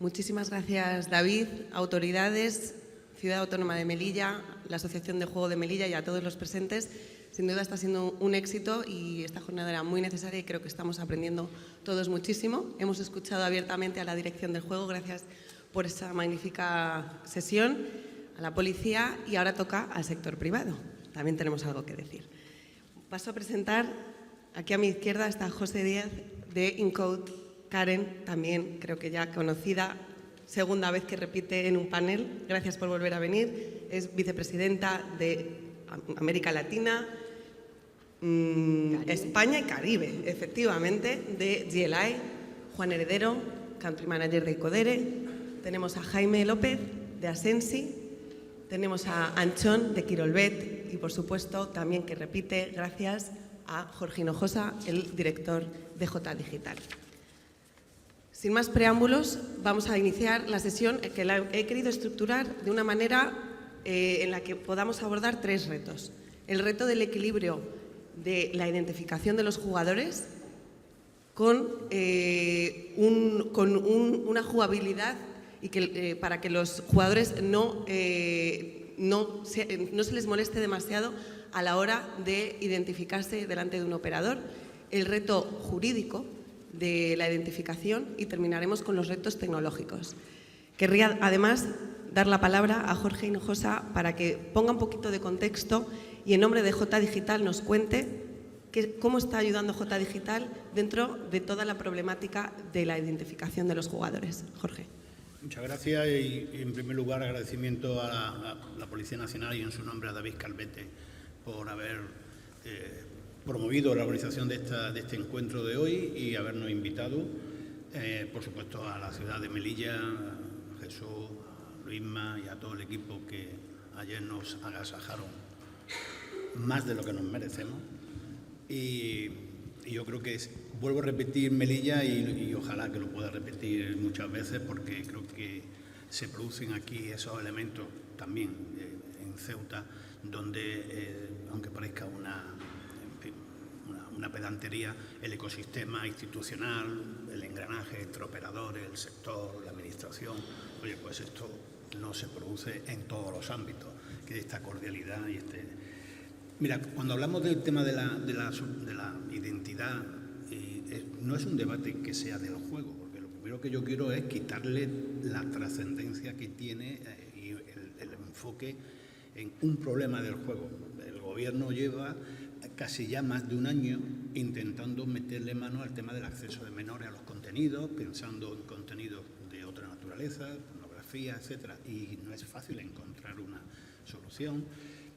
Muchísimas gracias, David, autoridades, Ciudad Autónoma de Melilla, la Asociación de Juego de Melilla y a todos los presentes. Sin duda está siendo un éxito y esta jornada era muy necesaria y creo que estamos aprendiendo todos muchísimo. Hemos escuchado abiertamente a la dirección del juego, gracias por esa magnífica sesión, a la policía y ahora toca al sector privado. También tenemos algo que decir. Paso a presentar, aquí a mi izquierda está José Díaz de Incode, Karen, también creo que ya conocida, segunda vez que repite en un panel. Gracias por volver a venir. Es vicepresidenta de América Latina, España y Caribe, efectivamente, de GLI. Juan Heredero, Country Manager de Icodere. Tenemos a Jaime López de Asensi. Tenemos a Anchón de Quirolbet y, por supuesto, también que repite, gracias a Jorge Hinojosa, el director de J Digital. Sin más preámbulos, vamos a iniciar la sesión que la he querido estructurar de una manera en la que podamos abordar tres retos. El reto del equilibrio de la identificación de los jugadores con una jugabilidad y que, para que los jugadores no se les moleste demasiado a la hora de identificarse delante de un operador. El reto jurídico de la identificación y terminaremos con los retos tecnológicos. Querría además dar la palabra a Jorge Hinojosa para que ponga un poquito de contexto y en nombre de J Digital nos cuente cómo está ayudando J Digital dentro de toda la problemática de la identificación de los jugadores. Jorge. Muchas gracias y en primer lugar agradecimiento a la Policía Nacional y en su nombre a David Calvete por haber promovido la organización de este encuentro de hoy y habernos invitado, por supuesto, a la ciudad de Melilla, a Jesús, a Luisma y a todo el equipo que ayer nos agasajaron más de lo que nos merecemos. Y yo creo que vuelvo a repetir Melilla y ojalá que lo pueda repetir muchas veces porque creo que se producen aquí esos elementos también en Ceuta donde, aunque parezca una pedantería, el ecosistema institucional, el engranaje entre operadores, el sector, la administración, oye, pues esto no se produce en todos los ámbitos, que esta cordialidad y Mira, cuando hablamos del tema de la identidad, no es un debate que sea del juego, porque lo primero que yo quiero es quitarle la trascendencia que tiene y el enfoque en un problema del juego. El gobierno lleva casi ya más de un año intentando meterle mano al tema del acceso de menores a los contenidos, pensando en contenidos de otra naturaleza, pornografía, etcétera, y no es fácil encontrar una solución.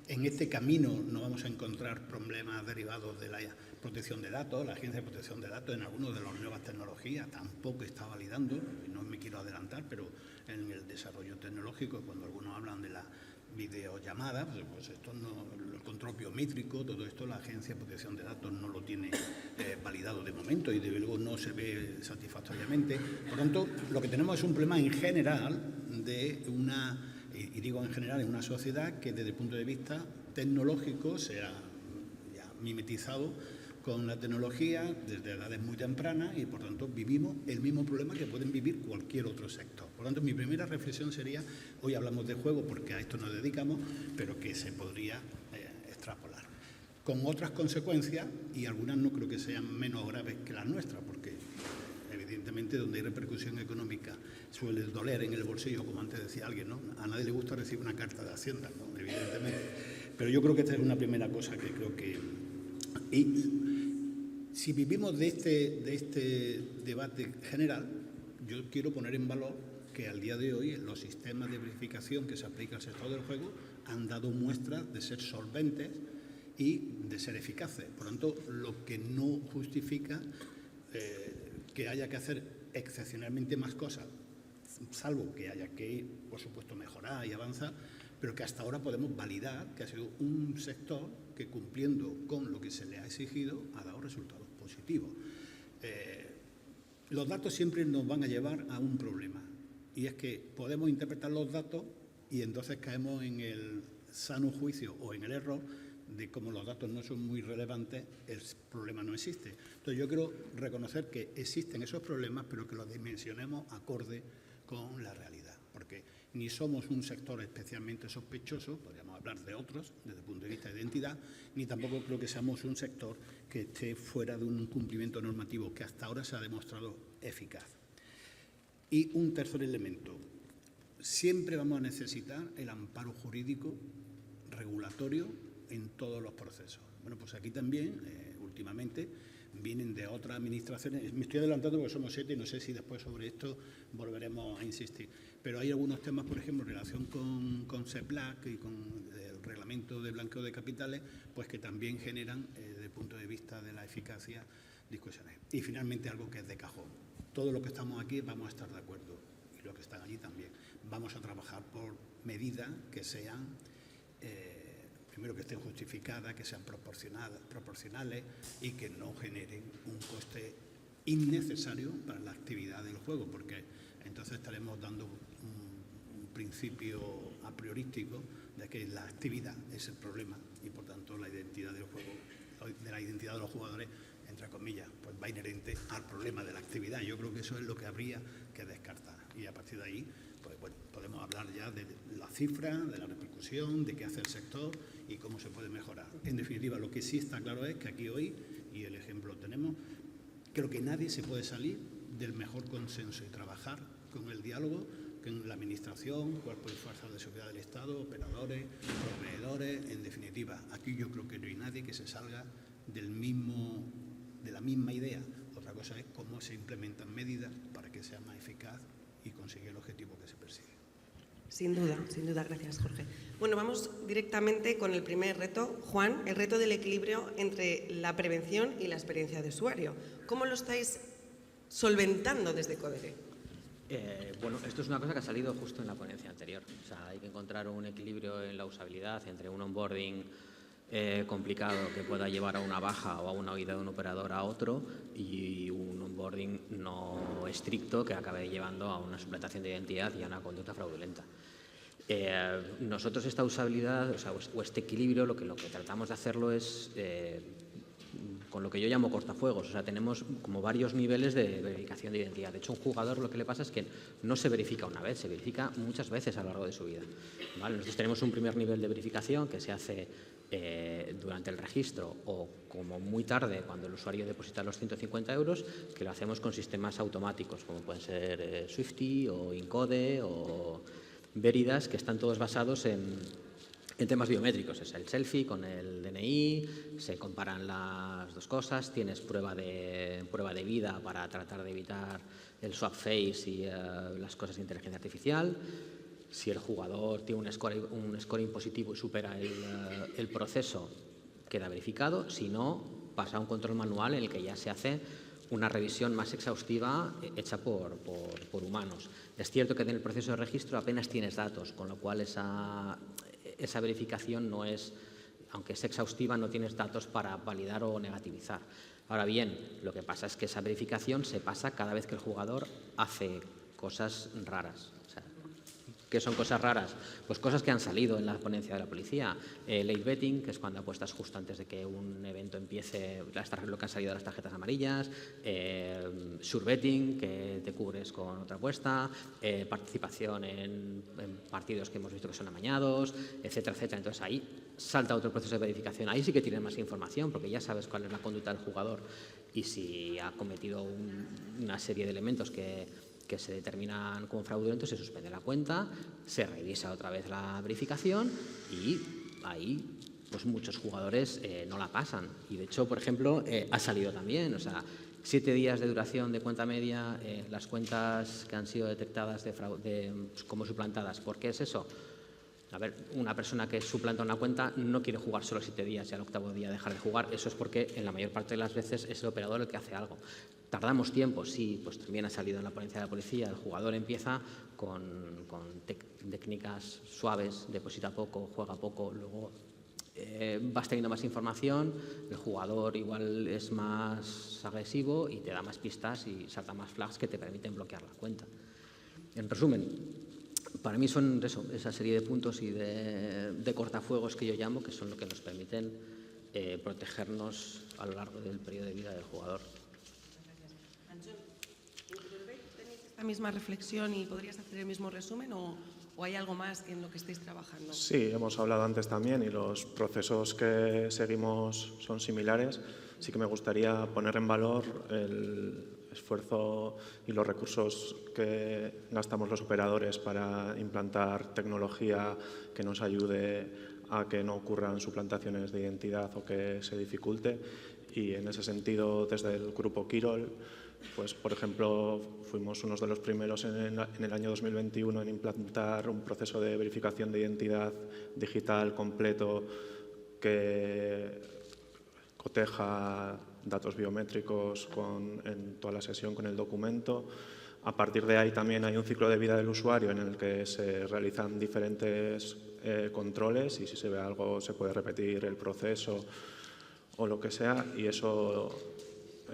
En este camino no vamos a encontrar problemas derivados de la protección de datos. La Agencia de Protección de Datos en algunas de las nuevas tecnologías tampoco está validando, y no me quiero adelantar, pero en el desarrollo tecnológico, cuando algunos hablan de la videollamada, pues esto no, el control biométrico, todo esto la Agencia de Protección de Datos no lo tiene validado de momento y desde luego no se ve satisfactoriamente. Por tanto, lo que tenemos es un problema en general de y digo en general, en una sociedad que desde el punto de vista tecnológico se ha ya mimetizado con la tecnología desde edades muy tempranas y por tanto vivimos el mismo problema que pueden vivir cualquier otro sector. Por tanto, mi primera reflexión sería, hoy hablamos de juego porque a esto nos dedicamos, pero que se podría extrapolar. Con otras consecuencias, y algunas no creo que sean menos graves que las nuestras, porque evidentemente donde hay repercusión económica suele doler en el bolsillo, como antes decía alguien, ¿no? A nadie le gusta recibir una carta de Hacienda, ¿no? Evidentemente. Pero yo creo que esta es una primera cosa que creo que... Y si vivimos de este debate general, yo quiero poner en valor que al día de hoy los sistemas de verificación que se aplican al sector del juego han dado muestras de ser solventes y de ser eficaces. Por lo tanto, lo que no justifica que haya que hacer excepcionalmente más cosas, salvo que haya que, por supuesto, mejorar y avanzar, pero que hasta ahora podemos validar que ha sido un sector que, cumpliendo con lo que se le ha exigido, ha dado resultados positivos. Los datos siempre nos van a llevar a un problema, y es que podemos interpretar los datos y entonces caemos en el sano juicio o en el error de cómo los datos no son muy relevantes, el problema no existe. Entonces yo quiero reconocer que existen esos problemas, pero que los dimensionemos acorde con la realidad, porque ni somos un sector especialmente sospechoso, podríamos hablar de otros desde el punto de vista de identidad, ni tampoco creo que seamos un sector que esté fuera de un cumplimiento normativo que hasta ahora se ha demostrado eficaz. Y un tercer elemento, siempre vamos a necesitar el amparo jurídico regulatorio en todos los procesos. Bueno, pues aquí también, últimamente, vienen de otras administraciones. Me estoy adelantando porque somos 7 y no sé si después sobre esto volveremos a insistir. Pero hay algunos temas, por ejemplo, en relación con SEPLAC y con el reglamento de blanqueo de capitales, pues que también generan, desde el punto de vista de la eficacia, discusiones. Y finalmente algo que es de cajón. Todos los que estamos aquí vamos a estar de acuerdo, y los que están allí también. Vamos a trabajar por medidas que sean, primero que estén justificadas, que sean proporcionales y que no generen un coste innecesario para la actividad del juego, porque entonces estaremos dando un principio a priorístico de que la actividad es el problema y por tanto la identidad del juego, de la identidad de los jugadores, entre comillas, pues va inherente al problema de la actividad. Yo creo que eso es lo que habría que descartar y a partir de ahí, pues bueno, podemos hablar ya de la cifra, de la repercusión, de qué hace el sector y cómo se puede mejorar. En definitiva, lo que sí está claro es que aquí hoy, y el ejemplo lo tenemos, creo que nadie se puede salir del mejor consenso y trabajar con el diálogo con la Administración, cuerpos y fuerzas de seguridad del Estado, operadores, proveedores, en definitiva. Aquí yo creo que no hay nadie que se salga de la misma idea. Otra cosa es cómo se implementan medidas para que sea más eficaz y conseguir el objetivo que se persigue. Sin duda, gracias Jorge. Bueno, vamos directamente con el primer reto. Juan, el reto del equilibrio entre la prevención y la experiencia de usuario. ¿Cómo lo estáis solventando desde Codere? Bueno, esto es una cosa que ha salido justo en la ponencia anterior. O sea, hay que encontrar un equilibrio en la usabilidad entre un onboarding complicado que pueda llevar a una baja o a una huida de un operador a otro y un onboarding no estricto que acabe llevando a una suplantación de identidad y a una conducta fraudulenta. Nosotros esta usabilidad, o este equilibrio, lo que tratamos de hacerlo es con lo que yo llamo cortafuegos. O sea, tenemos como varios niveles de verificación de identidad. De hecho, un jugador lo que le pasa es que no se verifica una vez, se verifica muchas veces a lo largo de su vida. ¿Vale? Nosotros tenemos un primer nivel de verificación que se hace durante el registro o como muy tarde cuando el usuario deposita los 150 euros, que lo hacemos con sistemas automáticos, como pueden ser Swifty o Incode o Veridas, que están todos basados en temas biométricos. Es el selfie con el DNI, se comparan las dos cosas, tienes prueba de vida para tratar de evitar el swap face y las cosas de inteligencia artificial. Si el jugador tiene un scoring positivo y supera el proceso, queda verificado. Si no, pasa a un control manual en el que ya se hace una revisión más exhaustiva hecha por humanos. Es cierto que en el proceso de registro apenas tienes datos, con lo cual esa verificación no es, aunque es exhaustiva, no tienes datos para validar o negativizar. Ahora bien, lo que pasa es que esa verificación se pasa cada vez que el jugador hace cosas raras. O sea, ¿qué son cosas raras? Pues cosas que han salido en la ponencia de la policía. Late betting, que es cuando apuestas justo antes de que un evento empiece, lo que han salido de las tarjetas amarillas. Sure betting, que te cubres con otra apuesta. Participación en partidos que hemos visto que son amañados, etcétera, etcétera. Entonces ahí salta otro proceso de verificación. Ahí sí que tienes más información porque ya sabes cuál es la conducta del jugador y si ha cometido una serie de elementos que se determinan como fraudulentos, se suspende la cuenta, se revisa otra vez la verificación y ahí pues muchos jugadores no la pasan. Y de hecho, por ejemplo, ha salido también, o sea, 7 días de duración de cuenta media, las cuentas que han sido detectadas como suplantadas. ¿Por qué es eso? A ver, una persona que suplanta una cuenta no quiere jugar solo 7 días y al 8º día dejar de jugar. Eso es porque en la mayor parte de las veces es el operador el que hace algo. Tardamos tiempo, sí, pues también ha salido en la ponencia de la policía. El jugador empieza con técnicas suaves, deposita poco, juega poco, luego vas teniendo más información, el jugador igual es más agresivo y te da más pistas y salta más flags que te permiten bloquear la cuenta. En resumen, Para mí son eso, esa serie de puntos y de cortafuegos que yo llamo, que son lo que nos permiten protegernos a lo largo del periodo de vida del jugador. ¿Tenéis esta misma reflexión y podrías hacer el mismo resumen o hay algo más en lo que estéis trabajando? Sí, hemos hablado antes también y los procesos que seguimos son similares. Sí que me gustaría poner en valor el esfuerzo y los recursos que gastamos los operadores para implantar tecnología que nos ayude a que no ocurran suplantaciones de identidad o que se dificulte. Y en ese sentido, desde el grupo Quirol, pues, por ejemplo, fuimos unos de los primeros en el año 2021 en implantar un proceso de verificación de identidad digital completo que coteja datos biométricos en toda la sesión con el documento. A partir de ahí también hay un ciclo de vida del usuario en el que se realizan diferentes controles y si se ve algo se puede repetir el proceso o lo que sea, y eso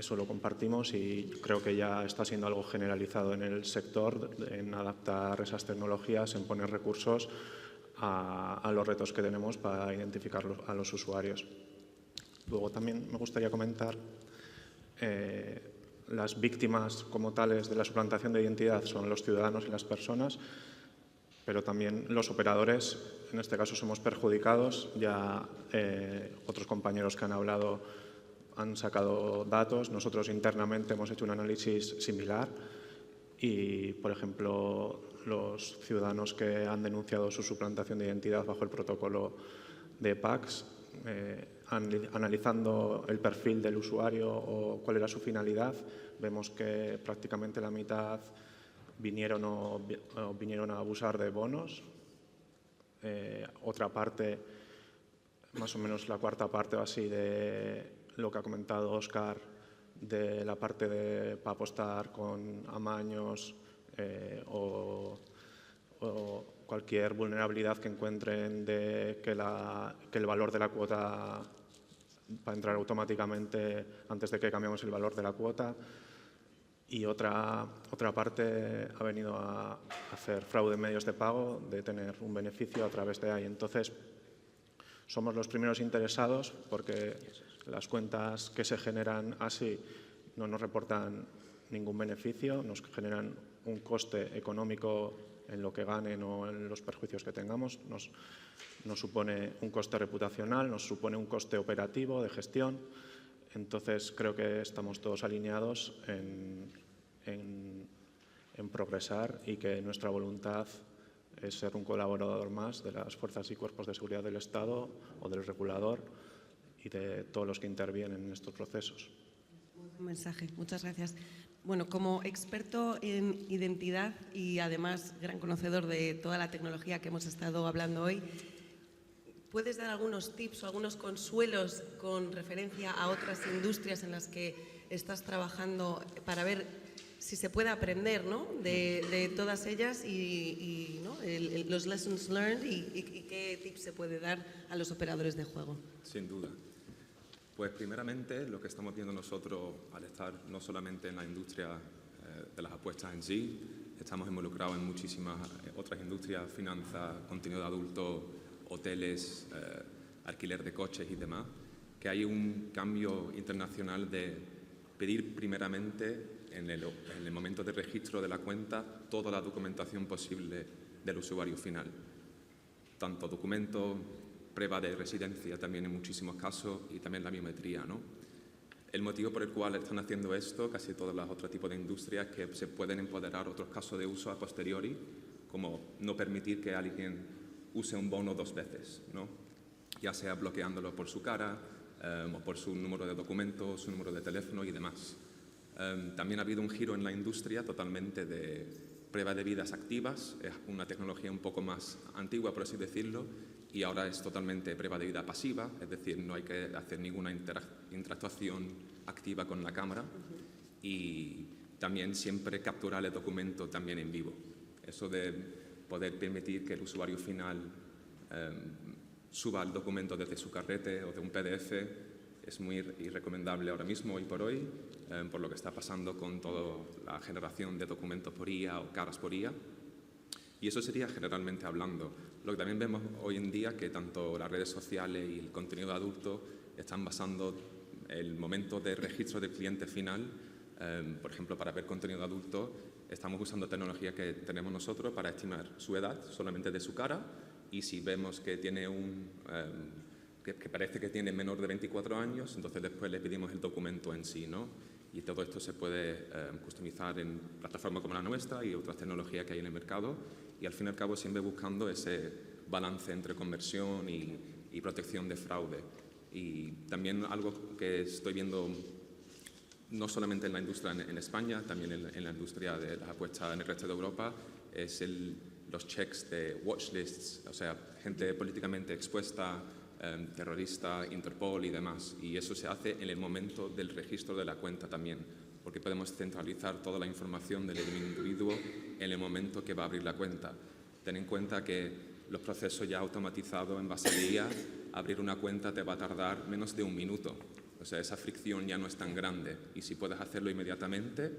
lo compartimos y creo que ya está siendo algo generalizado en el sector, en adaptar esas tecnologías, en poner recursos a los retos que tenemos para identificar a los usuarios. Luego también me gustaría comentar las víctimas como tales de la suplantación de identidad son los ciudadanos y las personas, pero también los operadores, en este caso somos perjudicados. Ya otros compañeros que han hablado han sacado datos, nosotros internamente hemos hecho un análisis similar y, por ejemplo, los ciudadanos que han denunciado su suplantación de identidad bajo el protocolo de PACS, analizando el perfil del usuario o cuál era su finalidad, vemos que prácticamente la mitad vinieron a abusar de bonos. Otra parte, más o menos la cuarta parte o así, de lo que ha comentado Óscar, de la parte para apostar con amaños o cualquier vulnerabilidad que encuentren de que el valor de la cuota va a entrar automáticamente antes de que cambiemos el valor de la cuota. Y otra parte ha venido a hacer fraude en medios de pago, de tener un beneficio a través de ahí. Entonces, somos los primeros interesados porque las cuentas que se generan así no nos reportan ningún beneficio, nos generan un coste económico en lo que ganen o en los perjuicios que tengamos, nos supone un coste reputacional, nos supone un coste operativo de gestión. Entonces, creo que estamos todos alineados en progresar y que nuestra voluntad es ser un colaborador más de las fuerzas y cuerpos de seguridad del Estado o del regulador y de todos los que intervienen en estos procesos. Un mensaje, muchas gracias. Bueno, como experto en identidad y además gran conocedor de toda la tecnología que hemos estado hablando hoy, ¿puedes dar algunos tips o algunos consuelos con referencia a otras industrias en las que estás trabajando para ver si se puede aprender, ¿no?, de todas ellas y ¿no?, los lessons learned y qué tips se puede dar a los operadores de juego? Sin duda. Pues primeramente lo que estamos viendo nosotros al estar no solamente en la industria de las apuestas en sí, estamos involucrados en muchísimas otras industrias, finanzas, contenido de adultos, hoteles, alquiler de coches y demás, que hay un cambio internacional de pedir primeramente en el momento de registro de la cuenta toda la documentación posible del usuario final, tanto documentos, prueba de residencia también en muchísimos casos y también la biometría, ¿no? El motivo por el cual están haciendo esto casi todos los otros tipos de industrias es que se pueden empoderar otros casos de uso a posteriori, como no permitir que alguien use un bono 2 veces, ¿no?, ya sea bloqueándolo por su cara o por su número de documento, su número de teléfono y demás. También ha habido un giro en la industria totalmente de prueba de vidas activas, es una tecnología un poco más antigua, por así decirlo, y ahora es totalmente prueba de vida pasiva, es decir, no hay que hacer ninguna interactuación activa con la cámara y también siempre capturar el documento también en vivo. Eso de poder permitir que el usuario final suba el documento desde su carrete o de un PDF es muy recomendable ahora mismo, hoy por hoy, por lo que está pasando con toda la generación de documentos por IA o caras por IA. Y eso sería generalmente hablando. Lo que también vemos hoy en día que tanto las redes sociales y el contenido de adulto están basando el momento de registro del cliente final. Por ejemplo, para ver contenido de adulto estamos usando tecnología que tenemos nosotros para estimar su edad solamente de su cara, y si vemos que tiene que parece que tiene menor de 24 años, entonces después le pedimos el documento en sí, ¿no? Y todo esto se puede customizar en plataformas como la nuestra y otras tecnologías que hay en el mercado, y al fin y al cabo siempre buscando ese balance entre conversión y protección de fraude. Y también algo que estoy viendo no solamente en la industria en España, también en la industria de las apuestas en el resto de Europa, es los checks de watchlists, o sea, gente políticamente expuesta, terrorista, Interpol y demás. Y eso se hace en el momento del registro de la cuenta también, porque podemos centralizar toda la información del individuo en el momento que va a abrir la cuenta. Ten en cuenta que los procesos ya automatizados en base a IA, abrir una cuenta te va a tardar menos de 1 minuto. O sea, esa fricción ya no es tan grande, y si puedes hacerlo inmediatamente,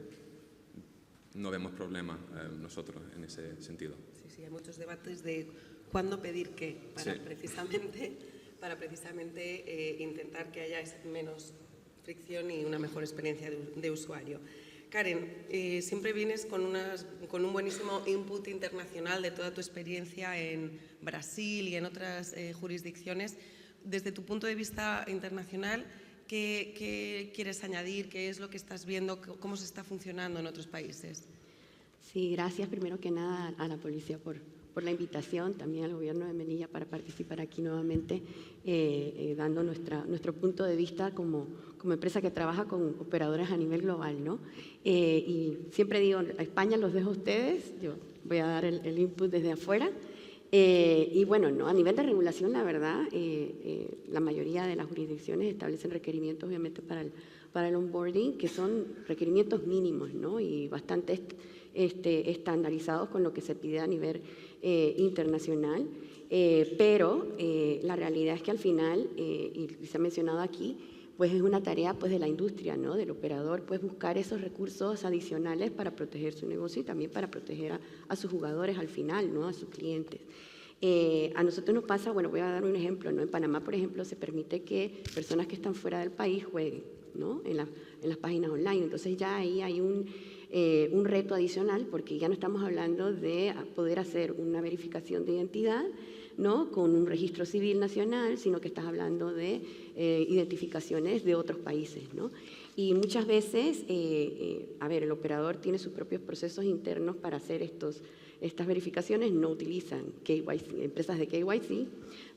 no vemos problema nosotros en ese sentido. Sí, hay muchos debates de cuándo pedir qué, para precisamente intentar que haya menos fricción y una mejor experiencia de usuario. Karen, siempre vienes con un buenísimo input internacional de toda tu experiencia en Brasil y en otras jurisdicciones. Desde tu punto de vista internacional, ¿qué quieres añadir? ¿Qué es lo que estás viendo? ¿Cómo se está funcionando en otros países? Sí, gracias primero que nada a la policía por la invitación, también al gobierno de Melilla para participar aquí nuevamente, dando nuestro punto de vista como empresa que trabaja con operadores a nivel global, ¿no? Y siempre digo, a España los dejo a ustedes, yo voy a dar el input desde afuera. Y bueno, ¿no? A nivel de regulación, la verdad, la mayoría de las jurisdicciones establecen requerimientos, obviamente, para el onboarding, que son requerimientos mínimos, ¿no? Y bastante estandarizados con lo que se pide a nivel internacional. Pero la realidad es que al final, y se ha mencionado aquí, pues es una tarea pues de la industria, ¿no? Del operador, pues buscar esos recursos adicionales para proteger su negocio y también para proteger a sus jugadores al final, ¿no? A sus clientes. A nosotros nos pasa, bueno, voy a dar un ejemplo, ¿no? En Panamá, por ejemplo, se permite que personas que están fuera del país jueguen, ¿no? En las páginas online. Entonces ya ahí hay un reto adicional, porque ya no estamos hablando de poder hacer una verificación de identidad, ¿no? Con un registro civil nacional, sino que estás hablando de identificaciones de otros países, ¿no? Y muchas veces, el operador tiene sus propios procesos internos para hacer estas verificaciones, no utilizan KYC, empresas de KYC,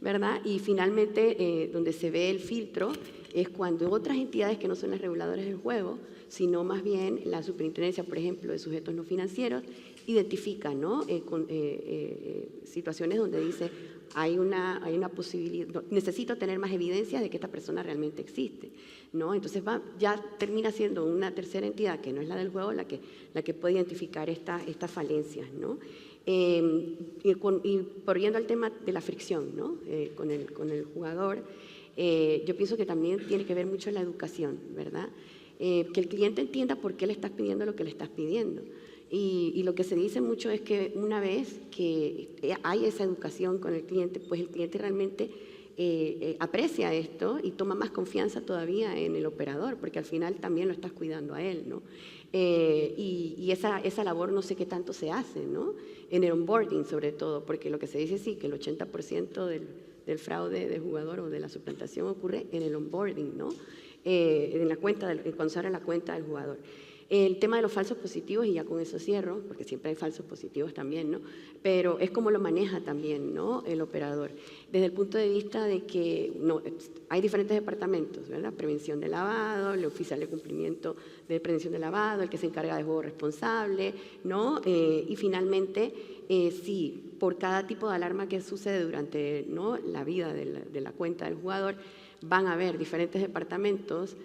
¿verdad? Y finalmente, donde se ve el filtro es cuando otras entidades que no son las reguladoras del juego, sino más bien la superintendencia, por ejemplo, de sujetos no financieros, identifican, ¿no? Situaciones donde dice hay una posibilidad, necesito tener más evidencia de que esta persona realmente existe, ¿no? Entonces ya termina siendo una tercera entidad que no es la del juego la que puede identificar estas falencias, ¿no? Y por yendo al tema de la fricción, ¿no? Con el jugador, yo pienso que también tiene que ver mucho la educación, ¿verdad? Que el cliente entienda por qué le estás pidiendo lo que le estás pidiendo. Y lo que se dice mucho es que una vez que hay esa educación con el cliente, pues el cliente realmente aprecia esto y toma más confianza todavía en el operador, porque al final también lo estás cuidando a él, ¿no? Y esa labor no sé qué tanto se hace, ¿no? En el onboarding sobre todo, porque lo que se dice sí, que el 80% del fraude de jugador o de la suplantación ocurre en el onboarding, ¿no? En la cuenta, cuando se abre la cuenta del jugador. El tema de los falsos positivos, y ya con eso cierro, porque siempre hay falsos positivos también, ¿no? Pero es como lo maneja también, ¿no? El operador. Desde el punto de vista de que hay diferentes departamentos, ¿verdad? Prevención de lavado, el oficial de cumplimiento de prevención de lavado, el que se encarga de juego responsable, ¿no? Y finalmente, sí, por cada tipo de alarma que sucede durante, ¿no? la vida de la cuenta del jugador, van a haber diferentes departamentos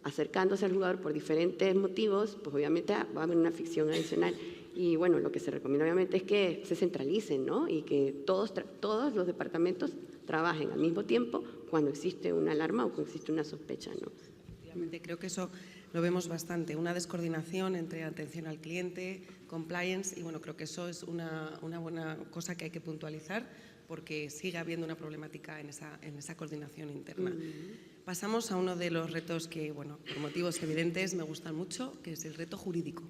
acercándose al jugador por diferentes motivos, pues obviamente va a haber una fricción adicional. Y bueno, lo que se recomienda obviamente es que se centralicen, ¿no? Y que todos los departamentos trabajen al mismo tiempo cuando existe una alarma o cuando existe una sospecha, ¿no? Efectivamente, creo que eso lo vemos bastante, una descoordinación entre atención al cliente, compliance, y bueno, creo que eso es una buena cosa que hay que puntualizar porque sigue habiendo una problemática en esa coordinación interna. Pasamos a uno de los retos que, bueno, por motivos evidentes me gustan mucho, que es el reto jurídico.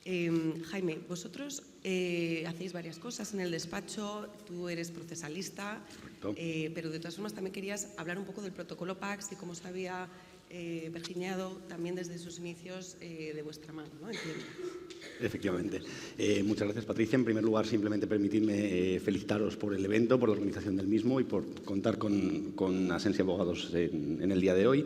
Jaime, vosotros hacéis varias cosas en el despacho, tú eres procesalista, pero de todas formas también querías hablar un poco del protocolo PACS y cómo se había pergeñado también desde sus inicios de vuestra mano, ¿no? Entiendo. Efectivamente. Muchas gracias, Patricia. En primer lugar, simplemente permitidme felicitaros por el evento, por la organización del mismo y por contar con Asensi Abogados en el día de hoy.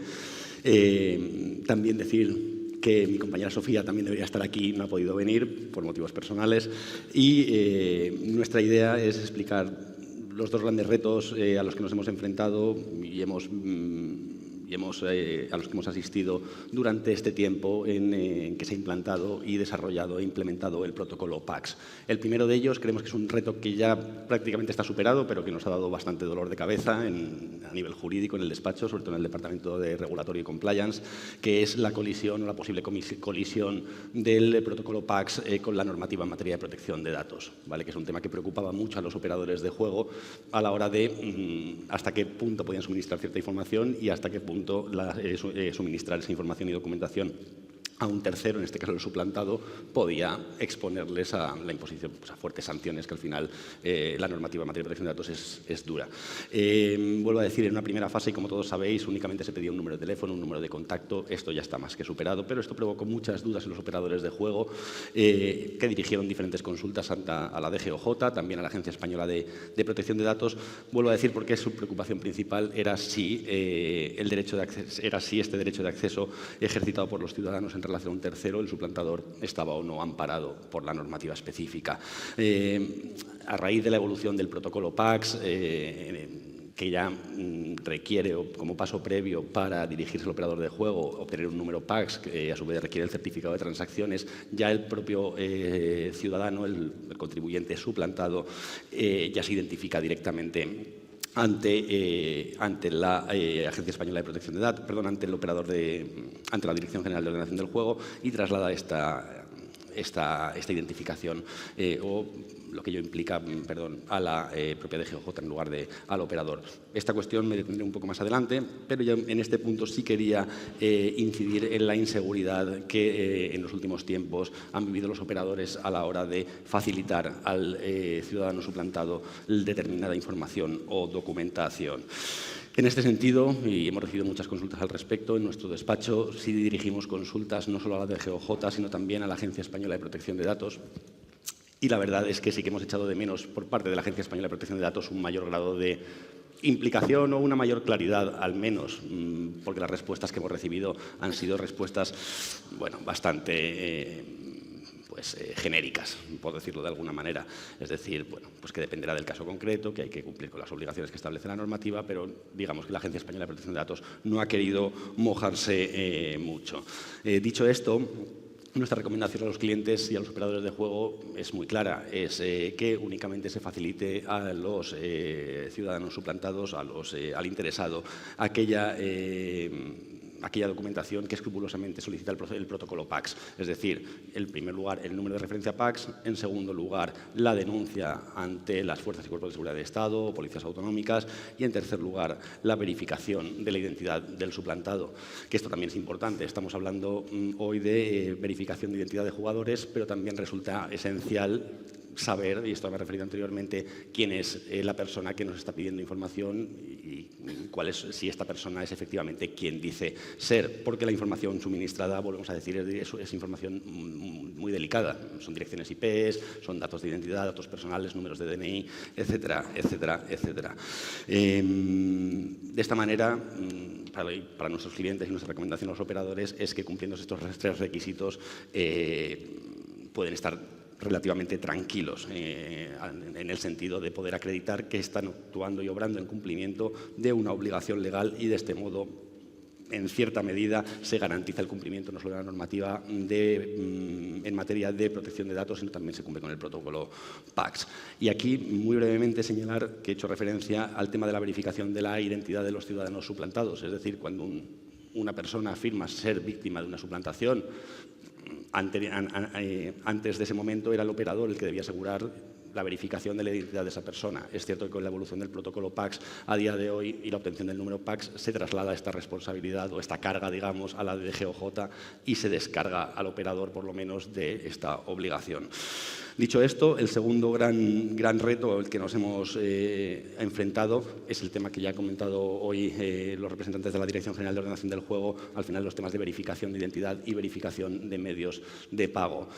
También decir que mi compañera Sofía también debería estar aquí, no ha podido venir por motivos personales, y nuestra idea es explicar los dos grandes retos a los que nos hemos enfrentado y a los que hemos asistido durante este tiempo en que se ha implantado y desarrollado e implementado el protocolo PACS. El primero de ellos creemos que es un reto que ya prácticamente está superado, pero que nos ha dado bastante dolor de cabeza a nivel jurídico en el despacho, sobre todo en el Departamento de Regulatorio y Compliance, que es la colisión o la posible colisión del protocolo PACS con la normativa en materia de protección de datos, ¿vale? Que es un tema que preocupaba mucho a los operadores de juego a la hora de hasta qué punto podían suministrar cierta información y hasta qué punto suministrar esa información y documentación a un tercero, en este caso el suplantado, podía exponerles a la imposición, pues, a fuertes sanciones, que al final la normativa en materia de protección de datos es dura. Vuelvo a decir, en una primera fase, y como todos sabéis, únicamente se pedía un número de teléfono, un número de contacto. Esto ya está más que superado, pero esto provocó muchas dudas en los operadores de juego que dirigieron diferentes consultas a la DGOJ, también a la Agencia Española de Protección de Datos. Vuelvo a decir porque su preocupación principal era si este derecho de acceso ejercitado por los ciudadanos en relación a un tercero, el suplantador, estaba o no amparado por la normativa específica. A raíz de la evolución del protocolo PACS, que ya requiere, como paso previo para dirigirse al operador de juego, obtener un número PACS, que a su vez requiere el certificado de transacciones, ya el propio ciudadano, el contribuyente suplantado, ya se identifica directamente ante la Agencia Española de Protección de Datos, ante el operador ante la Dirección General de Ordenación del Juego, y traslada esta identificación o lo que ello implica, a la propia DGOJ en lugar de al operador. Esta cuestión me detendré un poco más adelante, pero ya en este punto sí quería incidir en la inseguridad que en los últimos tiempos han vivido los operadores a la hora de facilitar al ciudadano suplantado determinada información o documentación. En este sentido, y hemos recibido muchas consultas al respecto, en nuestro despacho sí dirigimos consultas no solo a la DGOJ, sino también a la Agencia Española de Protección de Datos. Y la verdad es que sí que hemos echado de menos por parte de la Agencia Española de Protección de Datos un mayor grado de implicación o una mayor claridad, al menos, porque las respuestas que hemos recibido han sido respuestas, bastante genéricas, por decirlo de alguna manera. Es decir, pues que dependerá del caso concreto, que hay que cumplir con las obligaciones que establece la normativa, pero digamos que la Agencia Española de Protección de Datos no ha querido mojarse mucho. Dicho esto, nuestra recomendación a los clientes y a los operadores de juego es muy clara, es que únicamente se facilite a los ciudadanos suplantados, al interesado, aquella documentación que escrupulosamente solicita el protocolo PACS. Es decir, en primer lugar, el número de referencia PACS, en segundo lugar, la denuncia ante las fuerzas y cuerpos de seguridad de Estado o policías autonómicas, y en tercer lugar, la verificación de la identidad del suplantado, que esto también es importante. Estamos hablando hoy de verificación de identidad de jugadores, pero también resulta esencial saber, y esto me he referido anteriormente, quién es la persona que nos está pidiendo información y si esta persona es efectivamente quien dice ser, porque la información suministrada, volvemos a decir, es información muy delicada. Son direcciones IPs, son datos de identidad, datos personales, números de DNI, etcétera, etcétera, etcétera. De esta manera, para nuestros clientes y nuestra recomendación a los operadores es que, cumpliendo estos tres requisitos, pueden estar relativamente tranquilos en el sentido de poder acreditar que están actuando y obrando en cumplimiento de una obligación legal, y de este modo, en cierta medida, se garantiza el cumplimiento no solo de la normativa en materia de protección de datos, sino también se cumple con el protocolo PACS. Y aquí, muy brevemente, señalar que he hecho referencia al tema de la verificación de la identidad de los ciudadanos suplantados. Es decir, cuando un una persona afirma ser víctima de una suplantación, antes de ese momento era el operador el que debía asegurar la verificación de la identidad de esa persona. Es cierto que con la evolución del protocolo PACS a día de hoy y la obtención del número PACS se traslada esta responsabilidad o esta carga, digamos, a la DGOJ y se descarga al operador por lo menos de esta obligación. Dicho esto, el segundo gran reto al que nos hemos enfrentado es el tema que ya han comentado hoy los representantes de la Dirección General de Ordenación del Juego, al final los temas de verificación de identidad y verificación de medios de pago.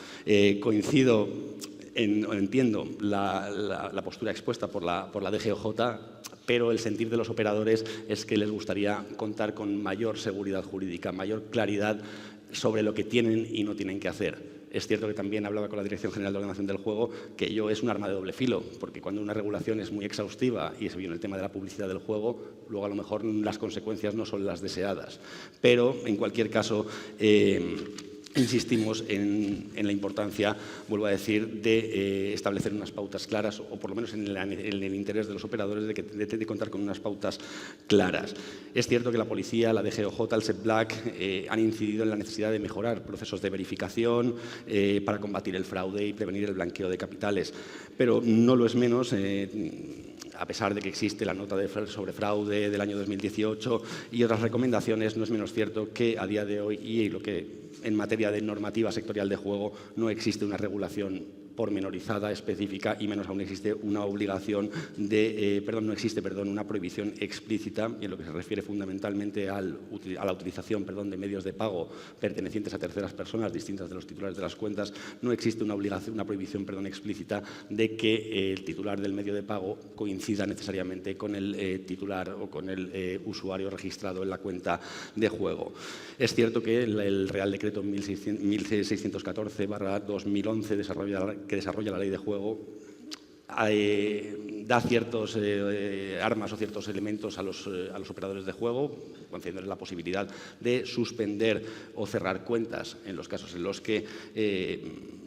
Coincido, entiendo la postura expuesta por la DGOJ, pero el sentir de los operadores es que les gustaría contar con mayor seguridad jurídica, mayor claridad sobre lo que tienen y no tienen que hacer. Es cierto que también hablaba con la Dirección General de Ordenación del Juego que ello es un arma de doble filo, porque cuando una regulación es muy exhaustiva y se viene el tema de la publicidad del juego, luego a lo mejor las consecuencias no son las deseadas. Pero, en cualquier caso, insistimos en la importancia, vuelvo a decir, de establecer unas pautas claras, o por lo menos en el interés de los operadores de contar con unas pautas claras. Es cierto que la policía, la DGOJ, el SEPBLAC han incidido en la necesidad de mejorar procesos de verificación para combatir el fraude y prevenir el blanqueo de capitales, pero no lo es menos. A pesar de que existe la nota sobre fraude del año 2018 y otras recomendaciones, no es menos cierto que a día de hoy, y lo que en materia de normativa sectorial de juego, no existe una regulación pormenorizada, específica, y menos aún existe una obligación no existe una prohibición explícita, y en lo que se refiere fundamentalmente a la utilización de medios de pago pertenecientes a terceras personas distintas de los titulares de las cuentas, no existe una prohibición explícita de que el titular del medio de pago coincida necesariamente con el titular o con el usuario registrado en la cuenta de juego. Es cierto que el Real Decreto 1614/2011 que desarrolla la ley de juego da ciertos armas o ciertos elementos a los operadores de juego, concediéndoles la posibilidad de suspender o cerrar cuentas en los casos en los que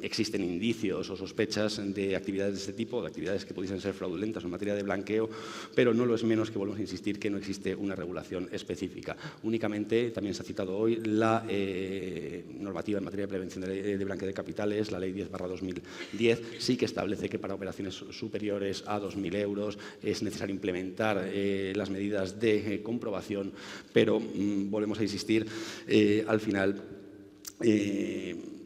existen indicios o sospechas de actividades de este tipo, de actividades que pudiesen ser fraudulentas en materia de blanqueo, pero no lo es menos que volvemos a insistir que no existe una regulación específica. Únicamente, también se ha citado hoy, la normativa en materia de prevención de blanqueo de capitales, la Ley 10/2010, sí que establece que para operaciones superiores a 2.000 euros es necesario implementar las medidas de comprobación, pero volvemos a insistir al final.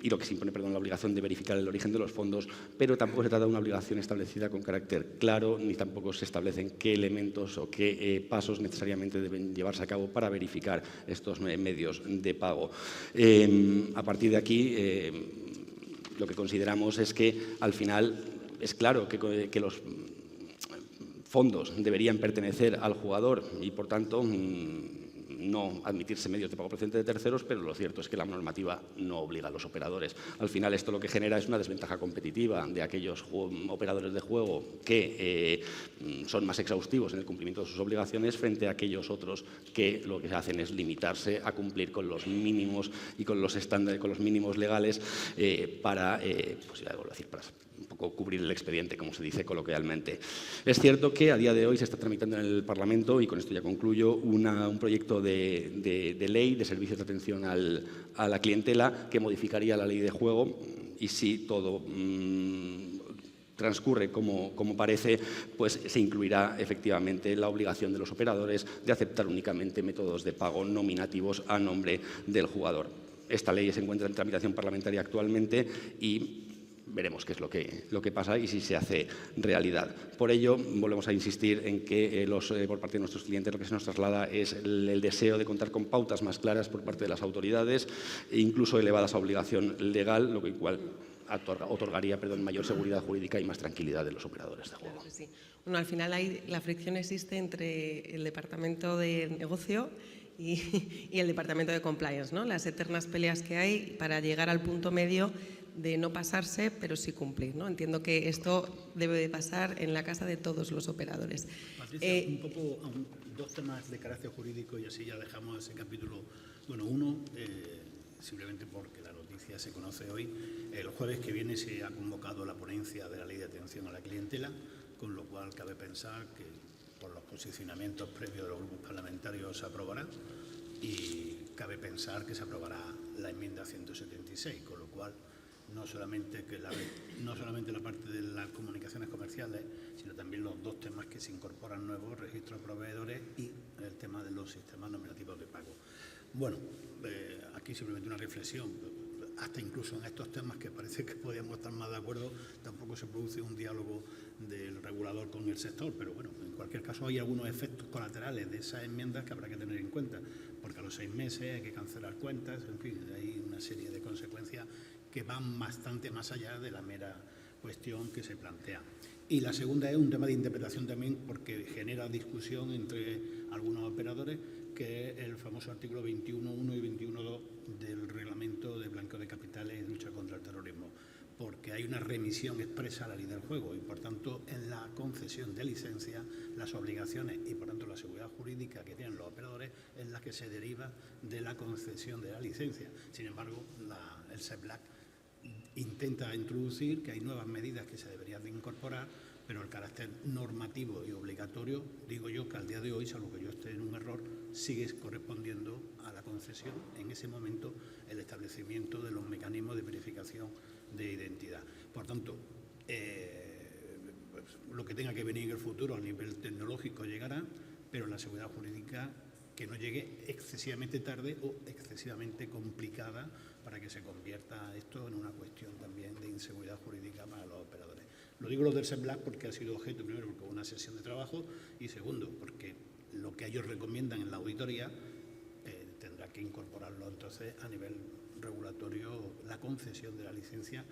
Y lo que se impone, la obligación de verificar el origen de los fondos, pero tampoco se trata de una obligación establecida con carácter claro, ni tampoco se establecen qué elementos o qué pasos necesariamente deben llevarse a cabo para verificar estos medios de pago. A partir de aquí, lo que consideramos es que, al final, es claro que los fondos deberían pertenecer al jugador y, por tanto, no admitirse medios de pago procedentes de terceros, pero lo cierto es que la normativa no obliga a los operadores. Al final, esto lo que genera es una desventaja competitiva de aquellos operadores de juego que son más exhaustivos en el cumplimiento de sus obligaciones frente a aquellos otros que lo que hacen es limitarse a cumplir con los mínimos y con los estándares, con los mínimos legales para un poco cubrir el expediente, como se dice coloquialmente. Es cierto que a día de hoy se está tramitando en el Parlamento, y con esto ya concluyo, un proyecto de ley de servicios de atención a la clientela que modificaría la ley de juego, y si todo transcurre como parece, pues se incluirá efectivamente la obligación de los operadores de aceptar únicamente métodos de pago nominativos a nombre del jugador. Esta ley se encuentra en tramitación parlamentaria actualmente y veremos qué es lo que pasa y si se hace realidad. Por ello, volvemos a insistir en que por parte de nuestros clientes lo que se nos traslada es el deseo de contar con pautas más claras por parte de las autoridades e incluso elevadas a obligación legal, lo que igual otorgaría mayor seguridad jurídica y más tranquilidad de los operadores de juego. Claro que sí. Bueno, al final la fricción existe entre el Departamento de Negocio y el Departamento de Compliance, ¿no? Las eternas peleas que hay para llegar al punto medio de no pasarse, pero sí cumplir, ¿no? Entiendo que esto debe de pasar en la casa de todos los operadores. Patricia, un poco dos temas de carácter jurídico y así ya dejamos ese capítulo. Bueno, uno, simplemente porque la noticia se conoce hoy, el jueves que viene se ha convocado la ponencia de la Ley de Atención a la Clientela, con lo cual cabe pensar que por los posicionamientos previos de los grupos parlamentarios se aprobará y cabe pensar que se aprobará la enmienda 176, con lo cual no solamente la parte de las comunicaciones comerciales, sino también los dos temas que se incorporan nuevos, registro de proveedores y el tema de los sistemas nominativos de pago. Bueno, aquí simplemente una reflexión. Hasta incluso en estos temas que parece que podríamos estar más de acuerdo, tampoco se produce un diálogo del regulador con el sector, pero bueno, en cualquier caso hay algunos efectos colaterales de esas enmiendas que habrá que tener en cuenta, porque a los 6 meses hay que cancelar cuentas, en fin, hay una serie de consecuencias que van bastante más allá de la mera cuestión que se plantea. Y la segunda es un tema de interpretación también, porque genera discusión entre algunos operadores, que es el famoso artículo 21.1 y 21.2 del Reglamento de Blanqueo de Capitales y lucha contra el terrorismo, porque hay una remisión expresa a la ley del juego y, por tanto, en la concesión de licencia, las obligaciones y, por tanto, la seguridad jurídica que tienen los operadores es la que se deriva de la concesión de la licencia. Sin embargo, el SEPLAC intenta introducir que hay nuevas medidas que se deberían de incorporar, pero el carácter normativo y obligatorio, digo yo que al día de hoy, salvo que yo esté en un error, sigue correspondiendo a la concesión, en ese momento, el establecimiento de los mecanismos de verificación de identidad. Por tanto, pues, lo que tenga que venir en el futuro a nivel tecnológico llegará, pero la seguridad jurídica que no llegue excesivamente tarde o excesivamente complicada para que se convierta esto en una cuestión también de inseguridad jurídica para los operadores. Lo digo lo del SEPLAC porque ha sido objeto, primero, porque hubo una sesión de trabajo y, segundo, porque lo que ellos recomiendan en la auditoría tendrá que incorporarlo entonces a nivel regulatorio, la concesión de la licencia,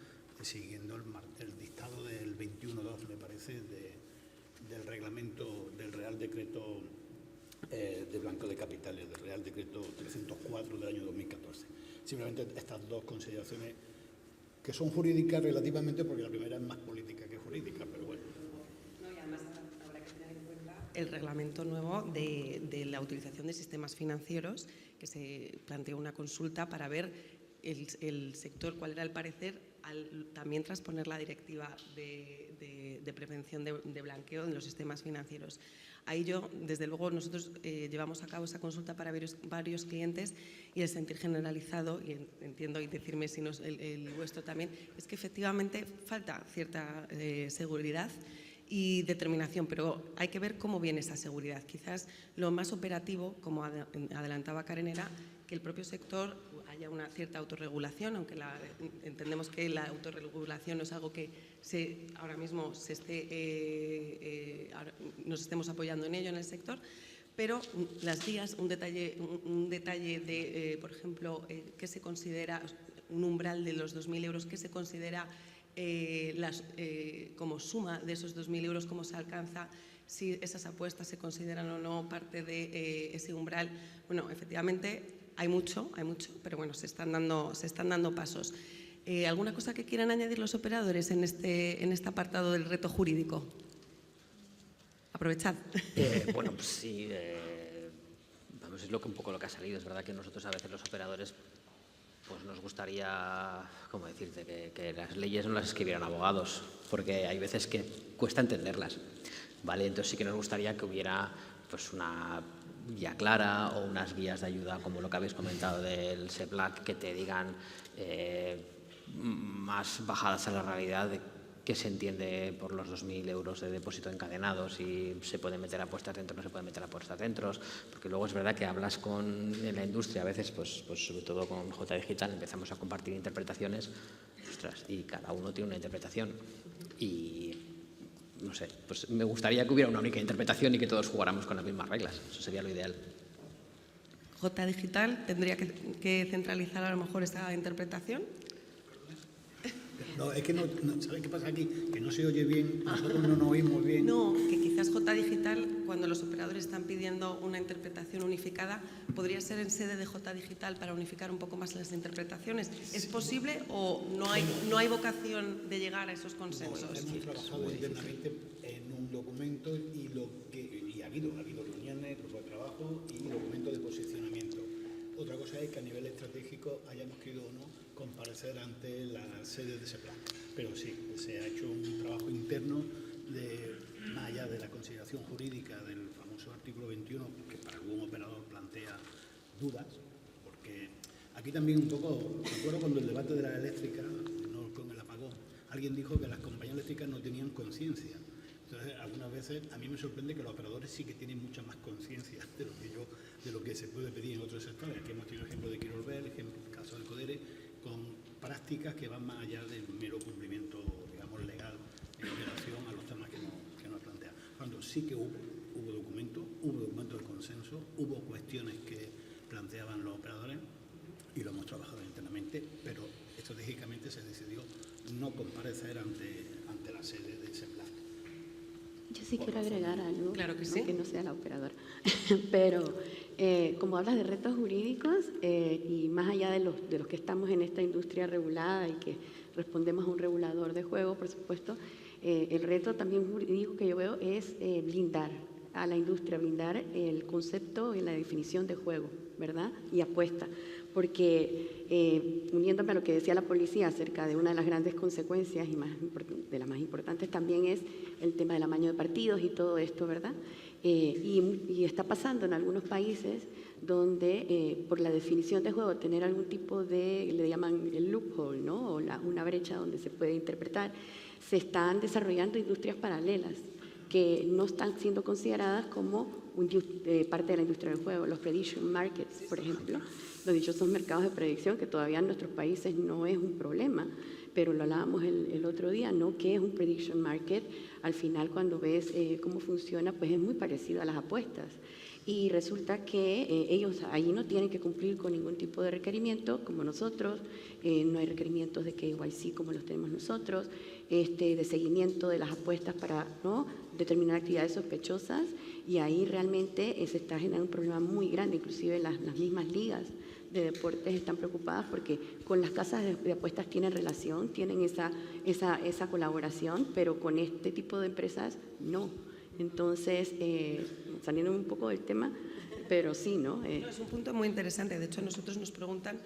siguiendo el dictado del 21.2, me parece, del reglamento, del Real Decreto de Blanqueo de Capitales, del Real Decreto 304 del año 2014. Simplemente estas dos consideraciones que son jurídicas relativamente, porque la primera es más política que jurídica, pero bueno. No, y además habrá que tener en cuenta el reglamento nuevo de la utilización de sistemas financieros, que se planteó una consulta para ver el sector, cuál era el parecer, al también transponer la directiva de prevención de blanqueo en los sistemas financieros. Ahí yo, desde luego, nosotros llevamos a cabo esa consulta para varios clientes y el sentir generalizado, y entiendo y decirme si no es el vuestro también, es que efectivamente falta cierta seguridad y determinación, pero hay que ver cómo viene esa seguridad. Quizás lo más operativo, como adelantaba Karen, era que el propio sector haya una cierta autorregulación, aunque entendemos que la autorregulación no es algo que ahora mismo nos estemos apoyando en ello en el sector, pero las guías, un detalle de, por ejemplo, qué se considera un umbral de los 2.000 euros, qué se considera como suma de esos 2.000 euros, cómo se alcanza, si esas apuestas se consideran o no parte de ese umbral. Bueno, efectivamente hay mucho, pero bueno, se están dando pasos. ¿Alguna cosa que quieran añadir los operadores en este apartado del reto jurídico? Aprovechad. Bueno, pues sí, vamos, es un poco lo que ha salido. Es verdad que nosotros a veces los operadores pues nos gustaría, ¿cómo decirte?, que las leyes no las escribieran abogados, porque hay veces que cuesta entenderlas, ¿vale? Entonces sí que nos gustaría que hubiera pues una guía clara o unas guías de ayuda, como lo que habéis comentado del SEPLAC, que te digan más bajadas a la realidad de qué se entiende por los 2.000 euros de depósito encadenado, si se pueden meter apuestas dentro o no se pueden meter apuestas dentro, porque luego es verdad que hablas en la industria a veces, pues sobre todo con J Digital, empezamos a compartir interpretaciones, ostras, y cada uno tiene una interpretación y no sé, pues me gustaría que hubiera una única interpretación y que todos jugáramos con las mismas reglas, eso sería lo ideal. J Digital tendría que centralizar a lo mejor esa interpretación. No, es que no, ¿sabes qué pasa aquí? Que no se oye bien, nosotros no nos oímos bien. No, que quizás J Digital, cuando los operadores están pidiendo una interpretación unificada, podría ser en sede de J Digital para unificar un poco más las interpretaciones. ¿Es posible o no hay vocación de llegar a esos consensos? No, hemos trabajado internamente en un documento y ha habido reuniones, grupos de trabajo y documentos de posicionamiento. Otra cosa es que a nivel estratégico hayamos querido o no comparecer ante la sede de SEPLAC. Pero sí, se ha hecho un trabajo interno más allá de la consideración jurídica del famoso artículo 21, que para algún operador plantea dudas, Aquí también un poco, me acuerdo cuando el debate de la eléctrica, no con el apagón, alguien dijo que las compañías eléctricas no tenían conciencia. Entonces, algunas veces a mí me sorprende que los operadores sí que tienen mucha más conciencia de lo que se puede pedir en otros sectores. Aquí hemos tenido el ejemplo de Quirolbel, el caso del Codere, con prácticas que van más allá del mero cumplimiento, digamos, legal en relación a los temas que nos plantean. Cuando sí que hubo documentos de consenso, hubo cuestiones que planteaban los operadores y lo hemos trabajado internamente, pero estratégicamente se decidió no comparecer ante la sede de ese plan. Yo sí quiero agregar algo, Claro que sí. que no sea la operadora, pero como hablas de retos jurídicos y más allá de los que estamos en esta industria regulada y que respondemos a un regulador de juego, por supuesto, el reto también jurídico que yo veo es blindar a la industria, blindar el concepto y la definición de juego, ¿verdad? Y apuesta, porque uniéndome a lo que decía la policía acerca de una de las grandes consecuencias y de las más importantes también es el tema del amaño de partidos y todo esto, ¿verdad? Y está pasando en algunos países donde por la definición de juego tener algún tipo de, le llaman el loophole, ¿no? O una brecha donde se puede interpretar, se están desarrollando industrias paralelas que no están siendo consideradas como parte de la industria del juego. Los prediction markets, por ejemplo, los dichosos mercados de predicción, que todavía en nuestros países no es un problema, pero lo hablábamos el otro día, ¿no? ¿Qué es un prediction market? Al final, cuando ves cómo funciona, pues es muy parecido a las apuestas. Y resulta que ellos ahí no tienen que cumplir con ningún tipo de requerimiento, como nosotros, no hay requerimientos de KYC como los tenemos nosotros, de seguimiento de las apuestas para, ¿no?, determinar actividades sospechosas, y ahí realmente se está generando un problema muy grande. Inclusive las mismas ligas de deportes están preocupadas porque con las casas de apuestas tienen relación, tienen esa colaboración, pero con este tipo de empresas no. Entonces, saliendo un poco del tema, pero sí, ¿no? No, es un punto muy interesante. De hecho, nosotros nos preguntan,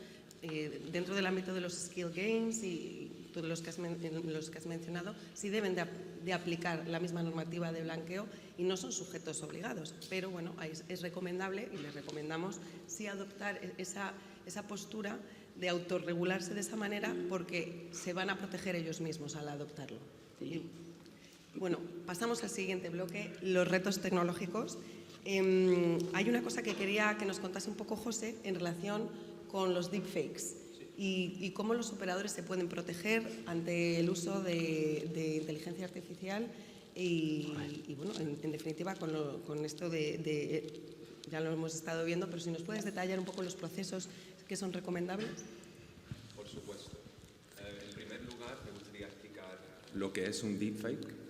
dentro del ámbito de los skill games y todos los que has mencionado, si deben de aplicar la misma normativa de blanqueo y no son sujetos obligados. Pero bueno, es recomendable y les recomendamos sí adoptar esa postura de autorregularse de esa manera porque se van a proteger ellos mismos al adoptarlo. Sí. Bueno, pasamos al siguiente bloque, los retos tecnológicos. Hay una cosa que quería que nos contase un poco José en relación con los deepfakes y cómo los operadores se pueden proteger ante el uso de inteligencia artificial y bueno, en definitiva con esto ya lo hemos estado viendo, pero si nos puedes detallar un poco los procesos que son recomendables. Por supuesto. En primer lugar, me gustaría explicar lo que es un deepfake.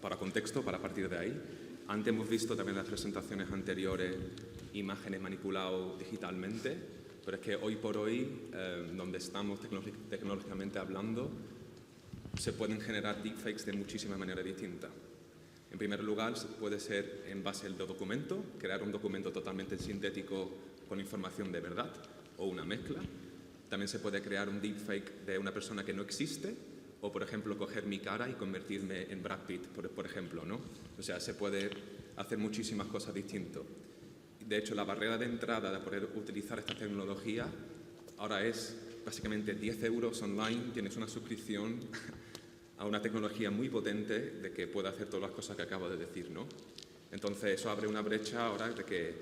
Para contexto, para partir de ahí. Antes hemos visto también en las presentaciones anteriores imágenes manipuladas digitalmente, pero es que hoy por hoy, donde estamos tecnológicamente hablando, se pueden generar deepfakes de muchísimas maneras distintas. En primer lugar, puede ser en base al documento, crear un documento totalmente sintético con información de verdad o una mezcla. También se puede crear un deepfake de una persona que no existe, o, por ejemplo, coger mi cara y convertirme en Brad Pitt, por ejemplo, ¿no? O sea, se puede hacer muchísimas cosas distintas. De hecho, la barrera de entrada de poder utilizar esta tecnología ahora es básicamente 10 euros online, tienes una suscripción a una tecnología muy potente de que puede hacer todas las cosas que acabo de decir, ¿no? Entonces, eso abre una brecha ahora de que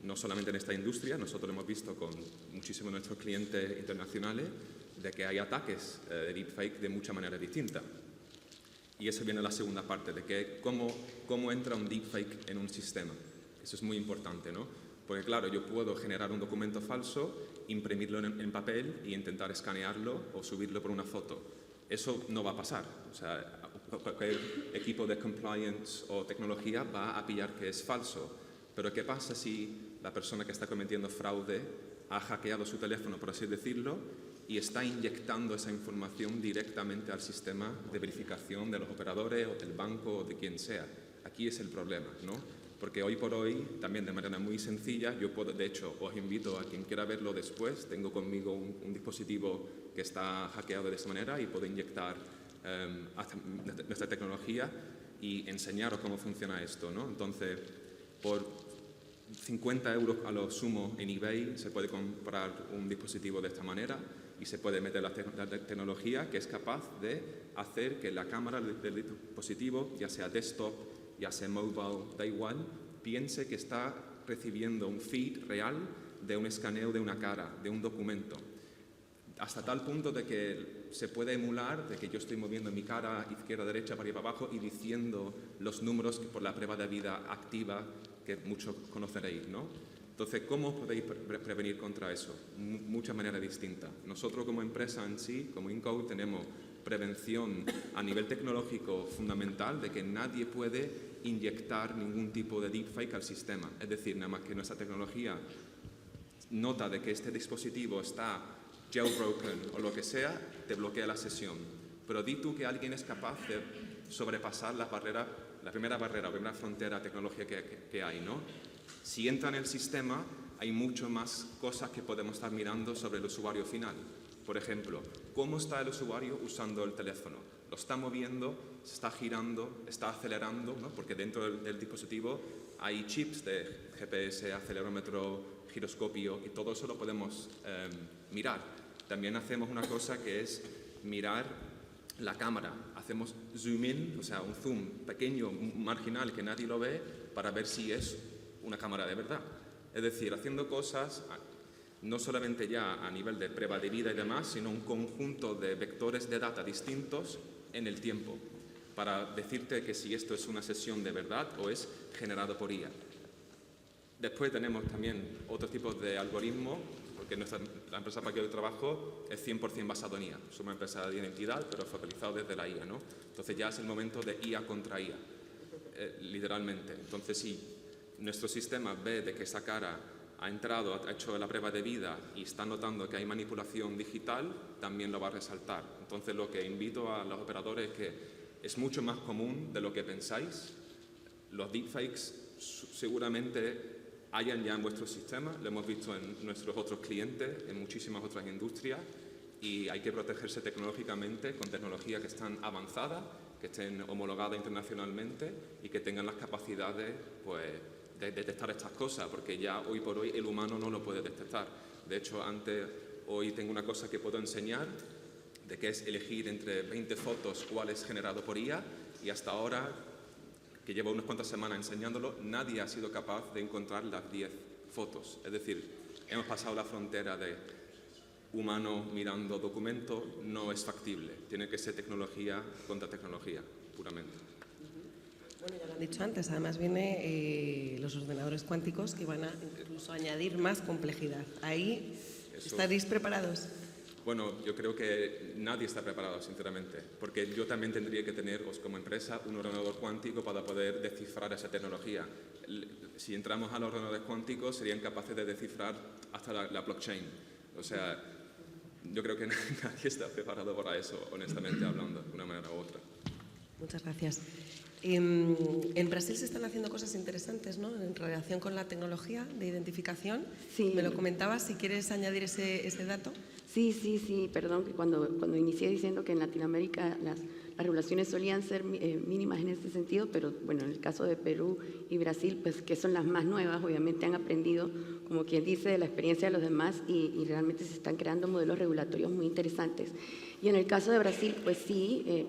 no solamente en esta industria, nosotros lo hemos visto con muchísimos de nuestros clientes internacionales, de que hay ataques de deepfake de muchas maneras distintas. Y eso viene a la segunda parte, de que cómo entra un deepfake en un sistema. Eso es muy importante, ¿no? Porque claro, yo puedo generar un documento falso, imprimirlo en papel e intentar escanearlo o subirlo por una foto. Eso no va a pasar. O sea, cualquier equipo de compliance o tecnología va a pillar que es falso. Pero ¿qué pasa si la persona que está cometiendo fraude ha hackeado su teléfono, por así decirlo, y está inyectando esa información directamente al sistema de verificación de los operadores o del banco o de quien sea? Aquí es el problema, ¿no? Porque hoy por hoy, también de manera muy sencilla, yo puedo, de hecho, os invito a quien quiera verlo después, tengo conmigo un dispositivo que está hackeado de esa manera y puedo inyectar nuestra tecnología y enseñaros cómo funciona esto, ¿no? Entonces, 50 euros a lo sumo en eBay se puede comprar un dispositivo de esta manera y se puede meter la tecnología que es capaz de hacer que la cámara del dispositivo, ya sea desktop, ya sea mobile, da igual, piense que está recibiendo un feed real de un escaneo de una cara, de un documento. Hasta tal punto de que se puede emular de que yo estoy moviendo mi cara izquierda-derecha para ir para abajo y diciendo los números por la prueba de vida activa que muchos conoceréis, ¿no? Entonces, ¿cómo podéis prevenir contra eso? Muchas maneras distintas. Nosotros como empresa en sí, como Incode, tenemos prevención a nivel tecnológico fundamental de que nadie puede inyectar ningún tipo de deepfake al sistema. Es decir, nada más que nuestra tecnología nota de que este dispositivo está jailbroken o lo que sea, te bloquea la sesión. Pero di tú que alguien es capaz de sobrepasar la primera barrera, la primera frontera tecnológica que hay, ¿no? Si entra en el sistema, hay mucho más cosas que podemos estar mirando sobre el usuario final. Por ejemplo, ¿cómo está el usuario usando el teléfono? ¿Lo está moviendo? ¿Se está girando? ¿Está acelerando? ¿No? Porque dentro del dispositivo hay chips de GPS, acelerómetro, giroscopio y todo eso lo podemos mirar. También hacemos una cosa que es mirar la cámara. Hacemos zoom in, o sea, un zoom pequeño, marginal, que nadie lo ve, para ver si es una cámara de verdad. Es decir, haciendo cosas no solamente ya a nivel de prueba de vida y demás, sino un conjunto de vectores de data distintos en el tiempo, para decirte que si esto es una sesión de verdad o es generado por IA. Después tenemos también otros tipos de algoritmos, porque la empresa para la que yo trabajo es 100% basado en IA. Somos una empresa de identidad, pero focalizado desde la IA, ¿no? Entonces ya es el momento de IA contra IA, literalmente. Entonces, si nuestro sistema ve de que esa cara ha entrado, ha hecho la prueba de vida y está notando que hay manipulación digital, también lo va a resaltar. Entonces, lo que invito a los operadores es que es mucho más común de lo que pensáis. Los deepfakes seguramente hayan ya en vuestro sistema, lo hemos visto en nuestros otros clientes, en muchísimas otras industrias, y hay que protegerse tecnológicamente con tecnologías que están avanzadas, que estén homologadas internacionalmente y que tengan las capacidades, pues, de detectar estas cosas, porque ya hoy por hoy el humano no lo puede detectar. De hecho, hoy tengo una cosa que puedo enseñar, de que es elegir entre 20 fotos cuál es generado por IA, y hasta ahora, que llevo unas cuantas semanas enseñándolo, nadie ha sido capaz de encontrar las 10 fotos. Es decir, hemos pasado la frontera de humano mirando documentos, no es factible. Tiene que ser tecnología contra tecnología, puramente. Bueno, ya lo han dicho antes, además viene los ordenadores cuánticos que van a incluso añadir más complejidad. Ahí, ¿estaréis preparados? Bueno, yo creo que nadie está preparado, sinceramente, porque yo también tendría que tener, como empresa, un ordenador cuántico para poder descifrar esa tecnología. Si entramos a los ordenadores cuánticos, serían capaces de descifrar hasta la blockchain. O sea, yo creo que nadie está preparado para eso, honestamente hablando, de una manera u otra. Muchas gracias. En Brasil se están haciendo cosas interesantes, ¿no?, en relación con la tecnología de identificación. Sí. Me lo comentabas, si quieres añadir ese dato. Sí, perdón, que cuando inicié diciendo que en Latinoamérica las regulaciones solían ser mínimas en este sentido, pero bueno, en el caso de Perú y Brasil, pues que son las más nuevas, obviamente han aprendido, como quien dice, de la experiencia de los demás y realmente se están creando modelos regulatorios muy interesantes. Y en el caso de Brasil, pues sí,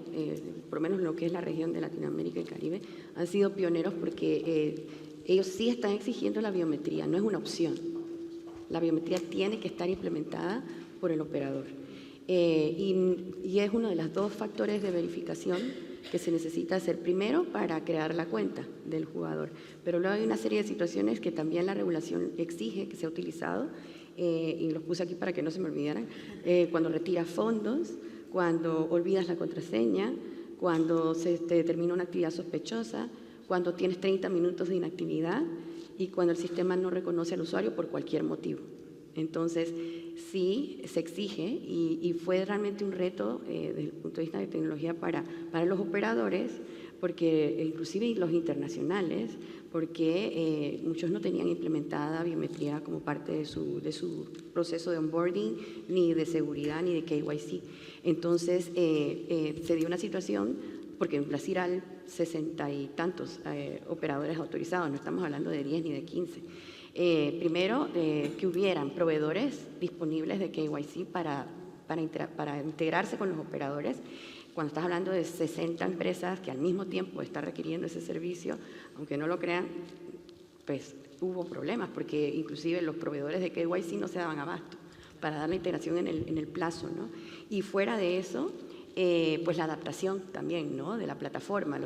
por lo menos lo que es la región de Latinoamérica y Caribe, han sido pioneros porque ellos sí están exigiendo la biometría, no es una opción. La biometría tiene que estar implementada por el operador. Y es uno de los dos factores de verificación que se necesita hacer primero para crear la cuenta del jugador. Pero luego hay una serie de situaciones que también la regulación exige que sea utilizado, y los puse aquí para que no se me olvidaran, cuando retiras fondos, cuando olvidas la contraseña, cuando se te determina una actividad sospechosa, cuando tienes 30 minutos de inactividad y cuando el sistema no reconoce al usuario por cualquier motivo. Entonces, sí, se exige y fue realmente un reto desde el punto de vista de tecnología para los operadores, porque inclusive los internacionales, porque muchos no tenían implementada biometría como parte de su proceso de onboarding, ni de seguridad, ni de KYC. Entonces, se dio una situación porque en Brasil hay 60 y tantos operadores autorizados, no estamos hablando de 10 ni de 15. Primero, que hubieran proveedores disponibles de KYC para integrarse con los operadores. Cuando estás hablando de 60 empresas que al mismo tiempo están requiriendo ese servicio, aunque no lo crean, pues hubo problemas, porque inclusive los proveedores de KYC no se daban abasto para dar la integración en el plazo, ¿no? Y fuera de eso, pues la adaptación también, ¿no?, de la plataforma.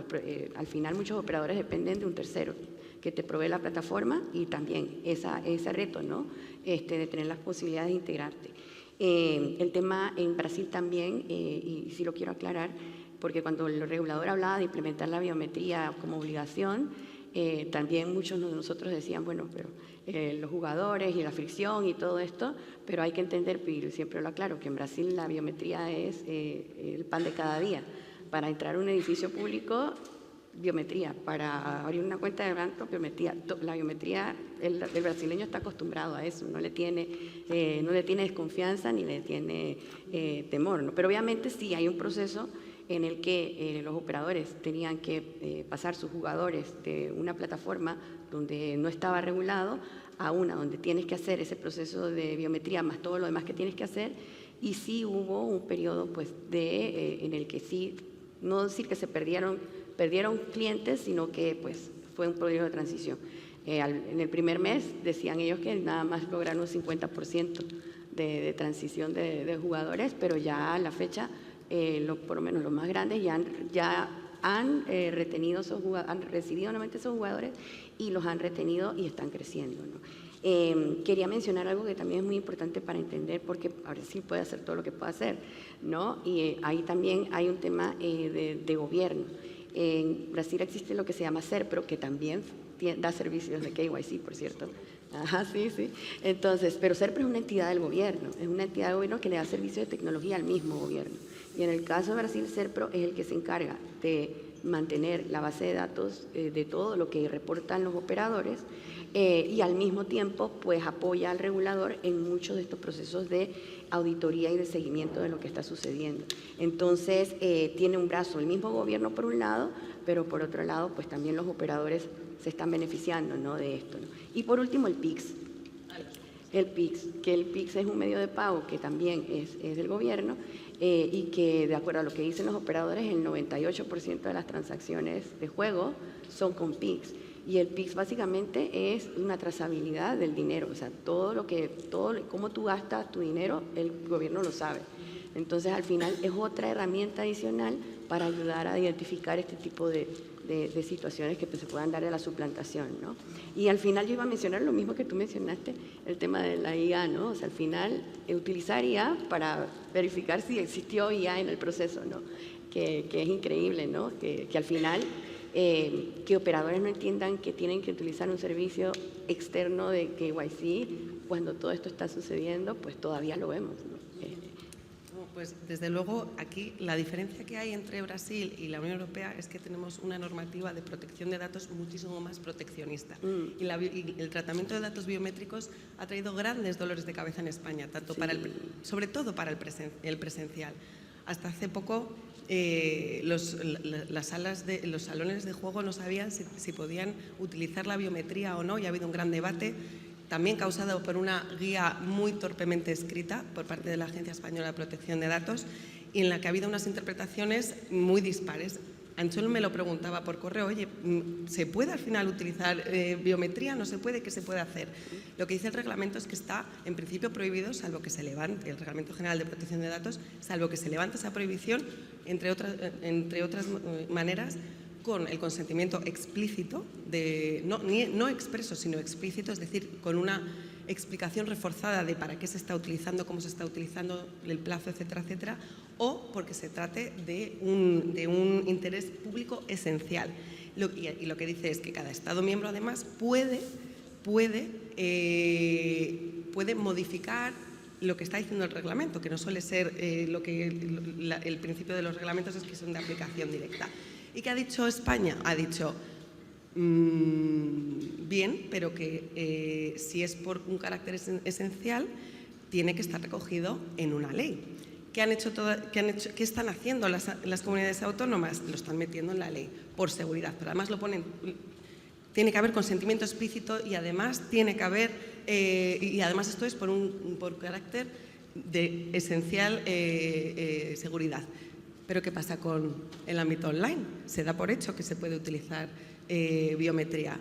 Al final muchos operadores dependen de un tercero que te provee la plataforma, y también ese reto, ¿no?, de tener las posibilidades de integrarte. El tema en Brasil también, y sí lo quiero aclarar, porque cuando el regulador hablaba de implementar la biometría como obligación, también muchos de nosotros decían, bueno, pero los jugadores y la fricción y todo esto, pero hay que entender, y siempre lo aclaro, que en Brasil la biometría es el pan de cada día. Para entrar a un edificio público, biometría. Para abrir una cuenta de banco, biometría. La biometría, el brasileño está acostumbrado a eso, no le tiene desconfianza ni le tiene temor, ¿no? Pero obviamente sí hay un proceso en el que los operadores tenían que pasar sus jugadores de una plataforma donde no estaba regulado a una donde tienes que hacer ese proceso de biometría más todo lo demás que tienes que hacer, y sí hubo un periodo pues, en el que sí, no decir que se perdieron clientes, sino que pues, fue un periodo de transición. En el primer mes decían ellos que nada más lograron un 50% de transición de jugadores, pero ya a la fecha, por lo menos los más grandes, ya han retenido han recibido nuevamente esos jugadores y los han retenido y están creciendo, ¿no? Quería mencionar algo que también es muy importante para entender, porque ahora sí puede hacer todo lo que puede hacer, ¿no? Y ahí también hay un tema de gobierno. En Brasil existe lo que se llama SERPRO, que también da servicios de KYC, por cierto. Ajá, sí. Entonces, pero SERPRO es una entidad del gobierno, es una entidad del gobierno que le da servicios de tecnología al mismo gobierno. Y en el caso de Brasil, SERPRO es el que se encarga de mantener la base de datos de todo lo que reportan los operadores, y al mismo tiempo pues apoya al regulador en muchos de estos procesos de auditoría y de seguimiento de lo que está sucediendo. Entonces tiene un brazo el mismo gobierno por un lado, pero por otro lado pues también los operadores se están beneficiando, ¿no?, de esto, ¿no? Y por último el PIX. El PIX es un medio de pago que también es del gobierno, y que de acuerdo a lo que dicen los operadores, el 98% de las transacciones de juego son con PIX. Y el PIX básicamente es una trazabilidad del dinero, o sea, cómo tú gastas tu dinero, el gobierno lo sabe. Entonces, al final es otra herramienta adicional para ayudar a identificar este tipo de situaciones que pues, se puedan dar de la suplantación, ¿no? Y al final yo iba a mencionar lo mismo que tú mencionaste, el tema de la IA, ¿no? O sea, al final utilizar IA para verificar si existió IA en el proceso, ¿no? Que es increíble, ¿no? Que al final que operadores no entiendan que tienen que utilizar un servicio externo de KYC cuando todo esto está sucediendo, pues todavía lo vemos, ¿no? Pues desde luego aquí la diferencia que hay entre Brasil y la Unión Europea es que tenemos una normativa de protección de datos muchísimo más proteccionista. Y el tratamiento de datos biométricos ha traído grandes dolores de cabeza en España, tanto sobre todo para el presencial. Hasta hace poco los salones de juego no sabían si podían utilizar la biometría o no, y ha habido un gran debate, también causado por una guía muy torpemente escrita por parte de la Agencia Española de Protección de Datos, y en la que ha habido unas interpretaciones muy dispares. Anchol me lo preguntaba por correo, oye, ¿se puede al final utilizar biometría? ¿No se puede? ¿Qué se puede hacer? Lo que dice el reglamento es que está en principio prohibido, salvo que se levante, el Reglamento General de Protección de Datos, salvo que se levante esa prohibición, entre otras maneras, con el consentimiento explícito, no expreso, sino explícito, es decir, con una explicación reforzada de para qué se está utilizando, cómo se está utilizando, el plazo, etcétera, etcétera, o porque se trate de un interés público esencial. Y lo que dice es que cada Estado miembro, además, puede modificar lo que está diciendo el reglamento, que no suele ser el principio de los reglamentos es que son de aplicación directa. ¿Y qué ha dicho España? Ha dicho, bien, pero que si es por un carácter esencial, tiene que estar recogido en una ley. ¿Qué están haciendo las comunidades autónomas? Lo están metiendo en la ley por seguridad, pero además lo ponen. Tiene que haber consentimiento explícito y además tiene que haber, y además esto es por carácter de esencial seguridad. Pero ¿qué pasa con el ámbito online? Se da por hecho que se puede utilizar biometría,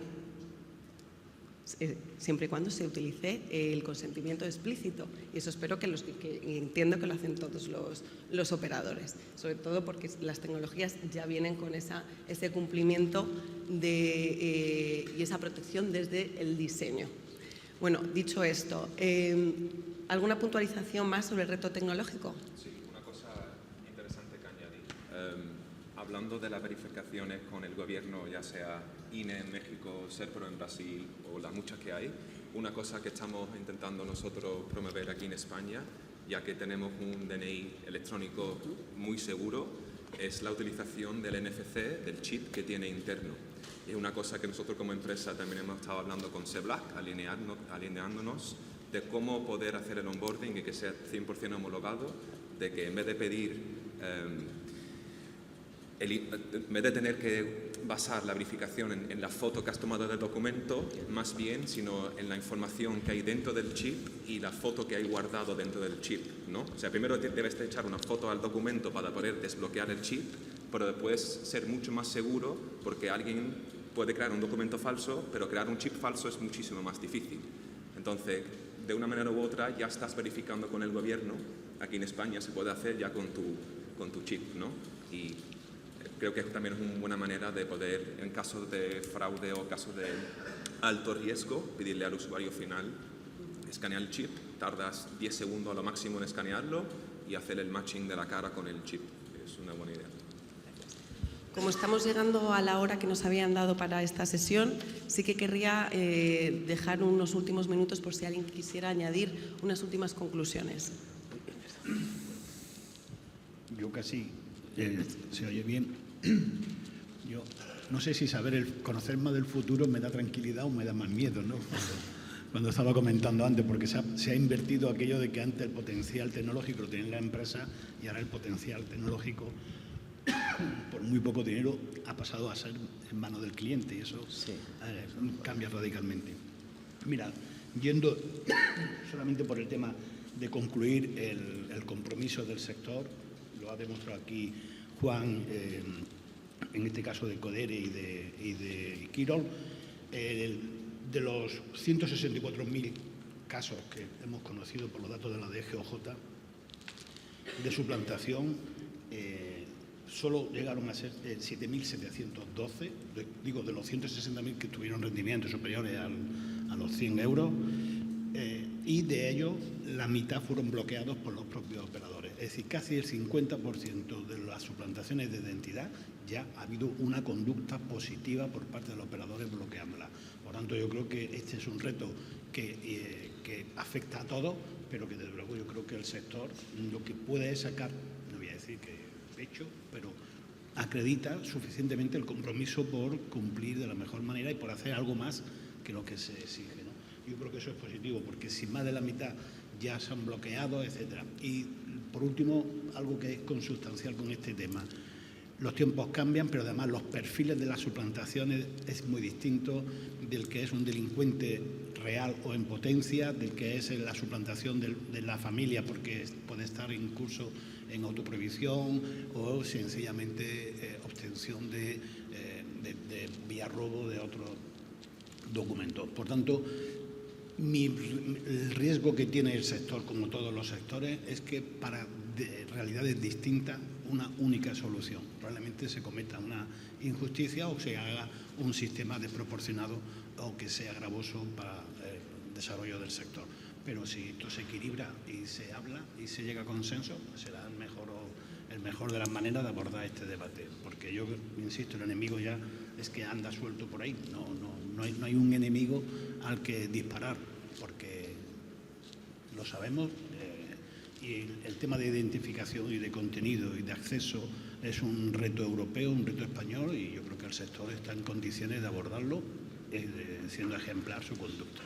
siempre y cuando se utilice el consentimiento explícito. Y eso espero que entiendo que lo hacen todos los operadores, sobre todo porque las tecnologías ya vienen con ese cumplimiento y esa protección desde el diseño. Bueno, dicho esto, ¿alguna puntualización más sobre el reto tecnológico? Sí, una cosa interesante que añadir. Hablando de las verificaciones con el gobierno, ya sea INE en México, SERPRO en Brasil o las muchas que hay, una cosa que estamos intentando nosotros promover aquí en España, ya que tenemos un DNI electrónico muy seguro, es la utilización del NFC, del chip que tiene interno. Es una cosa que nosotros como empresa también hemos estado hablando con CEBLAC, alineándonos de cómo poder hacer el onboarding y que sea 100% homologado, de que en vez de pedir, en vez de tener que basar la verificación en la foto que has tomado del documento, más bien, sino en la información que hay dentro del chip y la foto que hay guardado dentro del chip, ¿no? O sea, primero debes de echar una foto al documento para poder desbloquear el chip, pero después ser mucho más seguro porque alguien puede crear un documento falso, pero crear un chip falso es muchísimo más difícil. Entonces, de una manera u otra, ya estás verificando con el gobierno. Aquí en España se puede hacer ya con tu chip, ¿no? Y creo que también es una buena manera de poder, en caso de fraude o caso de alto riesgo, pedirle al usuario final escanear el chip. Tardas 10 segundos a lo máximo en escanearlo y hacer el matching de la cara con el chip. Es una buena idea. Como estamos llegando a la hora que nos habían dado para esta sesión, sí que querría dejar unos últimos minutos por si alguien quisiera añadir unas últimas conclusiones. Yo casi, se oye bien. Yo no sé si conocer más del futuro me da tranquilidad o me da más miedo, ¿no? Cuando estaba comentando antes, porque se ha invertido aquello de que antes el potencial tecnológico lo tenía la empresa y ahora el potencial tecnológico, por muy poco dinero, ha pasado a ser en manos del cliente y eso cambia radicalmente. Mira, yendo solamente por el tema de concluir el compromiso del sector, lo ha demostrado aquí Juan, en este caso de Codere y de Quirol, de los 164.000 casos que hemos conocido por los datos de la DGOJ de suplantación, solo llegaron a ser 7.712, digo, de los 160.000 que tuvieron rendimientos superiores a los 100 euros, y de ellos la mitad fueron bloqueados por los propios operadores. Es decir, casi el 50% de las suplantaciones de identidad ya ha habido una conducta positiva por parte de los operadores bloqueándola. Por tanto, yo creo que este es un reto que afecta a todos, pero que desde luego yo creo que el sector lo que puede sacar, no voy a decir que pecho, pero acredita suficientemente el compromiso por cumplir de la mejor manera y por hacer algo más que lo que se exige, ¿no? Yo creo que eso es positivo, porque si más de la mitad ya se han bloqueado, etcétera. Y por último, algo que es consustancial con este tema. Los tiempos cambian, pero además los perfiles de las suplantaciones es muy distinto del que es un delincuente real o en potencia, del que es la suplantación de la familia, porque puede estar en curso en autoprohibición o sencillamente obtención de vía robo de otros documentos. Por tanto, el riesgo que tiene el sector, como todos los sectores, es que para realidades distintas una única solución. Probablemente se cometa una injusticia o se haga un sistema desproporcionado o que sea gravoso para el desarrollo del sector. Pero si esto se equilibra y se habla y se llega a consenso, será el mejor de las maneras de abordar este debate. Porque yo insisto, el enemigo ya es que anda suelto por ahí. No hay un enemigo al que disparar, porque lo sabemos. Y el tema de identificación y de contenido y de acceso es un reto europeo, un reto español, y yo creo que el sector está en condiciones de abordarlo, siendo ejemplar su conducta.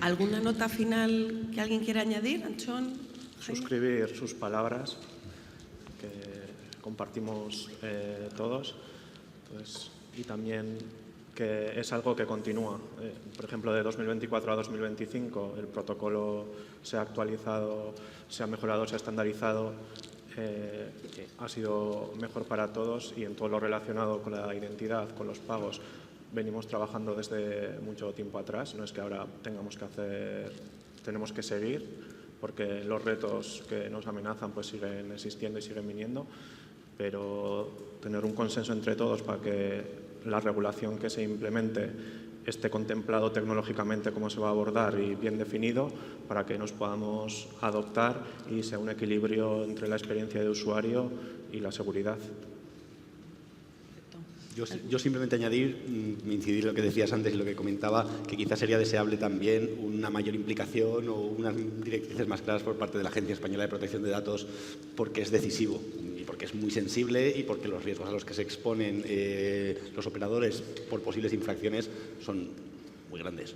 ¿Alguna nota final que alguien quiera añadir, Anchón? suscribir sus palabras, que compartimos todos. Entonces, y también que es algo que continúa. Por ejemplo, de 2024 a 2025 el protocolo se ha actualizado, se ha mejorado, se ha estandarizado, ha sido mejor para todos, y en todo lo relacionado con la identidad, con los pagos, venimos trabajando desde mucho tiempo atrás. No es que ahora tenemos que seguir, porque los retos que nos amenazan pues siguen existiendo y siguen viniendo, pero tener un consenso entre todos para que la regulación que se implemente esté contemplado tecnológicamente cómo se va a abordar y bien definido, para que nos podamos adoptar y sea un equilibrio entre la experiencia de usuario y la seguridad. Yo simplemente incidir en lo que decías antes y lo que comentaba, que quizás sería deseable también una mayor implicación o unas directrices más claras por parte de la Agencia Española de Protección de Datos, porque es decisivo y porque es muy sensible y porque los riesgos a los que se exponen los operadores por posibles infracciones son muy grandes.